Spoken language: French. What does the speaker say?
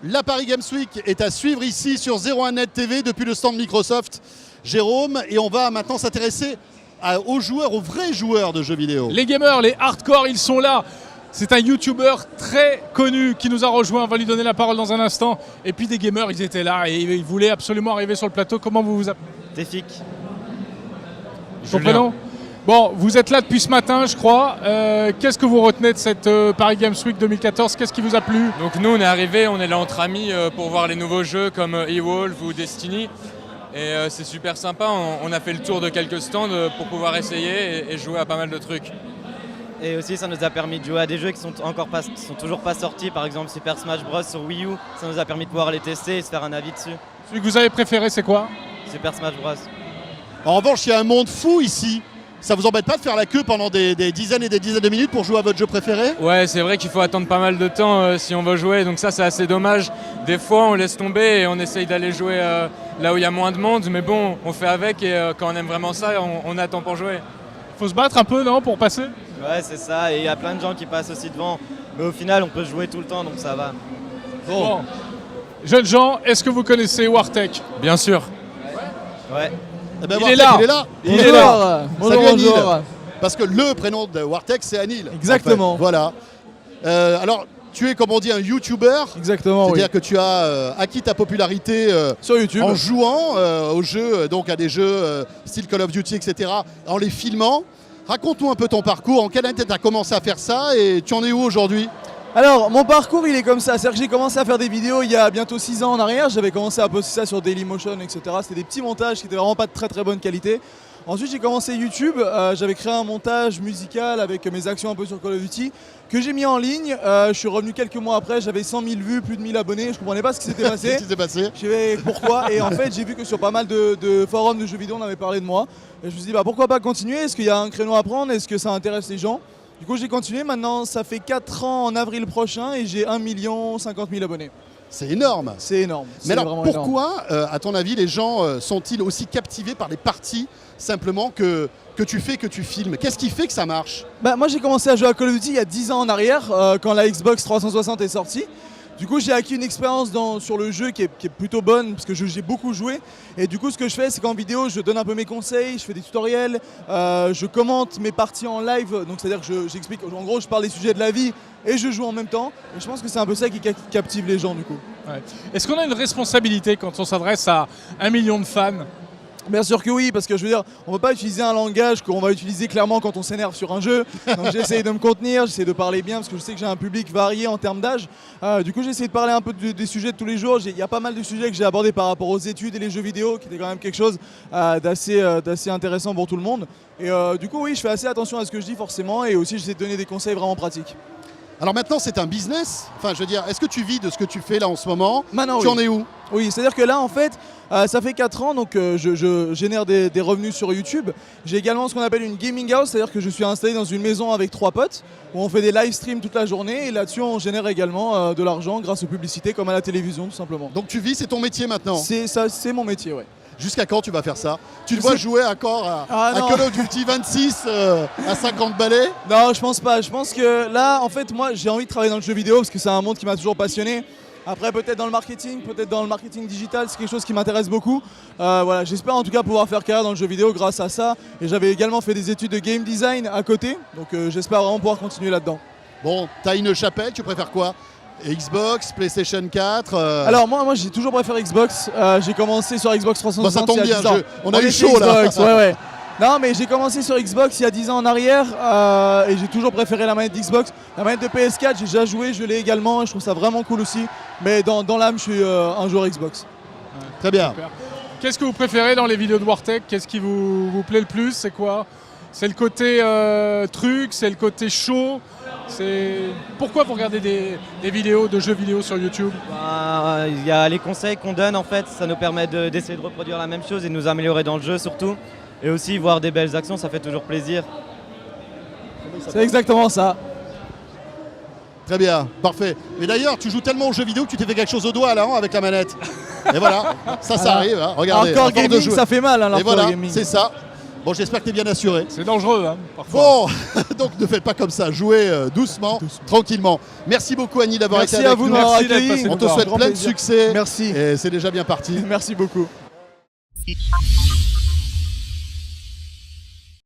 La Paris Games Week est à suivre ici sur 01net TV depuis le stand Microsoft, Jérôme, et on va maintenant s'intéresser aux joueurs, aux vrais joueurs de jeux vidéo. Les gamers, les hardcore, ils sont là. C'est un YouTuber très connu qui nous a rejoint. On va lui donner la parole dans un instant. Et puis des gamers, ils étaient là et ils voulaient absolument arriver sur le plateau. Comment vous vous appelez? Tefik. Ton prénom? Bon, vous êtes là depuis ce matin, je crois. Qu'est-ce que vous retenez de cette Paris Games Week 2014? Qu'est-ce qui vous a plu? Donc nous, on est arrivés, on est là entre amis pour voir les nouveaux jeux comme Evolve ou Destiny. Et c'est super sympa, on a fait le tour de quelques stands pour pouvoir essayer et jouer à pas mal de trucs. Et aussi ça nous a permis de jouer à des jeux qui sont toujours pas sortis, par exemple Super Smash Bros sur Wii U, ça nous a permis de pouvoir les tester et se faire un avis dessus. Celui que vous avez préféré, c'est quoi? Super Smash Bros. En revanche, il y a un monde fou ici. Ça vous embête pas de faire la queue pendant des dizaines et des dizaines de minutes pour jouer à votre jeu préféré? Ouais, c'est vrai qu'il faut attendre pas mal de temps si on veut jouer, donc ça c'est assez dommage. Des fois on laisse tomber et on essaye d'aller jouer là où il y a moins de monde, mais bon, on fait avec et quand on aime vraiment ça, on attend pour jouer. Faut se battre un peu, non, pour passer? Ouais, c'est ça, et il y a plein de gens qui passent aussi devant, mais au final on peut jouer tout le temps, donc ça va. Bon. Jeunes gens, est-ce que vous connaissez Wartech? Bien sûr. Ouais. Eh ben, Il est Wartech, là. il est là. Salut Anil. Parce que le prénom de Wartech, c'est Anil. Exactement. En fait. Voilà. Alors, tu es, comme on dit, un YouTuber. Exactement, oui. C'est-à-dire que tu as acquis ta popularité Sur YouTube. en jouant aux jeux, donc à des jeux style Call of Duty, etc., en les filmant. Raconte-nous un peu ton parcours. En quelle année tu as commencé à faire ça et tu en es où aujourd'hui? Alors, mon parcours, il est comme ça. C'est-à-dire que j'ai commencé à faire des vidéos il y a bientôt 6 ans en arrière. J'avais commencé à poster ça sur Dailymotion, etc. C'était des petits montages qui étaient vraiment pas de très très bonne qualité. Ensuite, j'ai commencé YouTube. J'avais créé un montage musical avec mes actions un peu sur Call of Duty que j'ai mis en ligne. Je suis revenu quelques mois après. J'avais 100 000 vues, plus de 1000 abonnés. Je comprenais pas ce qui s'était passé. Qu'est-ce qui s'est passé? Je savais pourquoi. Et en fait, j'ai vu que sur pas mal de forums de jeux vidéo, on avait parlé de moi. Et je me suis dit, bah, pourquoi pas continuer? Est-ce qu'il y a un créneau à prendre? Est-ce que ça intéresse les gens? Du coup, j'ai continué. Maintenant, ça fait 4 ans en avril prochain et j'ai 1 50 000 abonnés. C'est énorme. C'est énorme. Mais alors, vraiment pourquoi, à ton avis, les gens sont-ils aussi captivés par les parties simplement que tu fais, que tu filmes? Qu'est-ce qui fait que ça marche? Bah, moi, j'ai commencé à jouer à Call of Duty il y a 10 ans en arrière, quand la Xbox 360 est sortie. Du coup, j'ai acquis une expérience sur le jeu qui est plutôt bonne parce que j'ai beaucoup joué. Et du coup, ce que je fais, c'est qu'en vidéo, je donne un peu mes conseils, je fais des tutoriels, je commente mes parties en live. Donc, c'est-à-dire que j'explique, en gros, je parle des sujets de la vie et je joue en même temps. Et je pense que c'est un peu ça qui captive les gens, du coup. Ouais. Est-ce qu'on a une responsabilité quand on s'adresse à 1 million de fans? Bien sûr que oui, parce que je veux dire, on ne peut pas utiliser un langage qu'on va utiliser clairement quand on s'énerve sur un jeu. Donc j'essaye de me contenir, j'essaie de parler bien, parce que je sais que j'ai un public varié en termes d'âge. Du coup, j'essaie de parler un peu des sujets de tous les jours. Il y a pas mal de sujets que j'ai abordés par rapport aux études et les jeux vidéo, qui était quand même quelque chose d'assez intéressant pour tout le monde. Et du coup, oui, je fais assez attention à ce que je dis forcément, et aussi j'essaie de donner des conseils vraiment pratiques. Alors maintenant, c'est un business. Enfin, je veux dire, est-ce que tu vis de ce que tu fais là en ce moment? Maintenant, Tu oui. en es où? Oui, c'est-à-dire que là, en fait, ça fait 4 ans, donc je génère des revenus sur YouTube. J'ai également ce qu'on appelle une gaming house, c'est-à-dire que je suis installé dans une maison avec 3 potes, où on fait des live streams toute la journée, et là-dessus, on génère également de l'argent grâce aux publicités, comme à la télévision, tout simplement. Donc tu vis, c'est ton métier maintenant? C'est mon métier, ouais. Jusqu'à quand tu vas faire ça? Tu te vois jouer encore à non. Call of Duty 26 à 50 balais? Non, je pense pas. Je pense que là, en fait, moi, j'ai envie de travailler dans le jeu vidéo, parce que c'est un monde qui m'a toujours passionné. Après, peut-être dans le marketing digital, c'est quelque chose qui m'intéresse beaucoup. Voilà, j'espère en tout cas pouvoir faire carrière dans le jeu vidéo grâce à ça. Et j'avais également fait des études de game design à côté, donc j'espère vraiment pouvoir continuer là-dedans. Bon, t'as une chapelle, tu préfères quoi? Xbox, PlayStation 4 Alors moi j'ai toujours préféré Xbox. J'ai commencé sur Xbox 360. Bah, ça tombe il y a bien, 10 ans. on a eu chaud Xbox, là. ouais. Non, mais j'ai commencé sur Xbox il y a 10 ans en arrière et j'ai toujours préféré la manette d'Xbox. La manette de PS4, j'ai déjà joué, je l'ai également et je trouve ça vraiment cool aussi. Mais dans l'âme, je suis un joueur Xbox. Ouais. Très bien. Super. Qu'est-ce que vous préférez dans les vidéos de Wartech? Qu'est-ce qui vous plaît le plus? C'est quoi? C'est le côté truc, c'est le côté show. Pourquoi vous regardez des vidéos de jeux vidéo sur YouTube? Il y a les conseils qu'on donne en fait, ça nous permet d'essayer de reproduire la même chose et de nous améliorer dans le jeu surtout. Et aussi voir des belles actions, ça fait toujours plaisir. C'est exactement ça. Très bien, parfait. Mais d'ailleurs, tu joues tellement aux jeux vidéo que tu t'es fait quelque chose au doigt là, hein, avec la manette. Et voilà, ça arrive, hein, regardez. Hardcore à force de gaming, jouer. ça fait mal, hein, Et l'hardcore voilà, gaming. c'est ça. Bon, j'espère que tu es bien assuré. C'est dangereux, hein, parfois. Bon, donc ne faites pas comme ça, jouez doucement, tranquillement. Merci beaucoup Annie d'avoir été Merci avec à vous de nous. m'avoir Merci d'être accueilli. passé On nous te voir. souhaite Grand plein de plaisir. succès. Merci. Et c'est déjà bien parti. Merci beaucoup.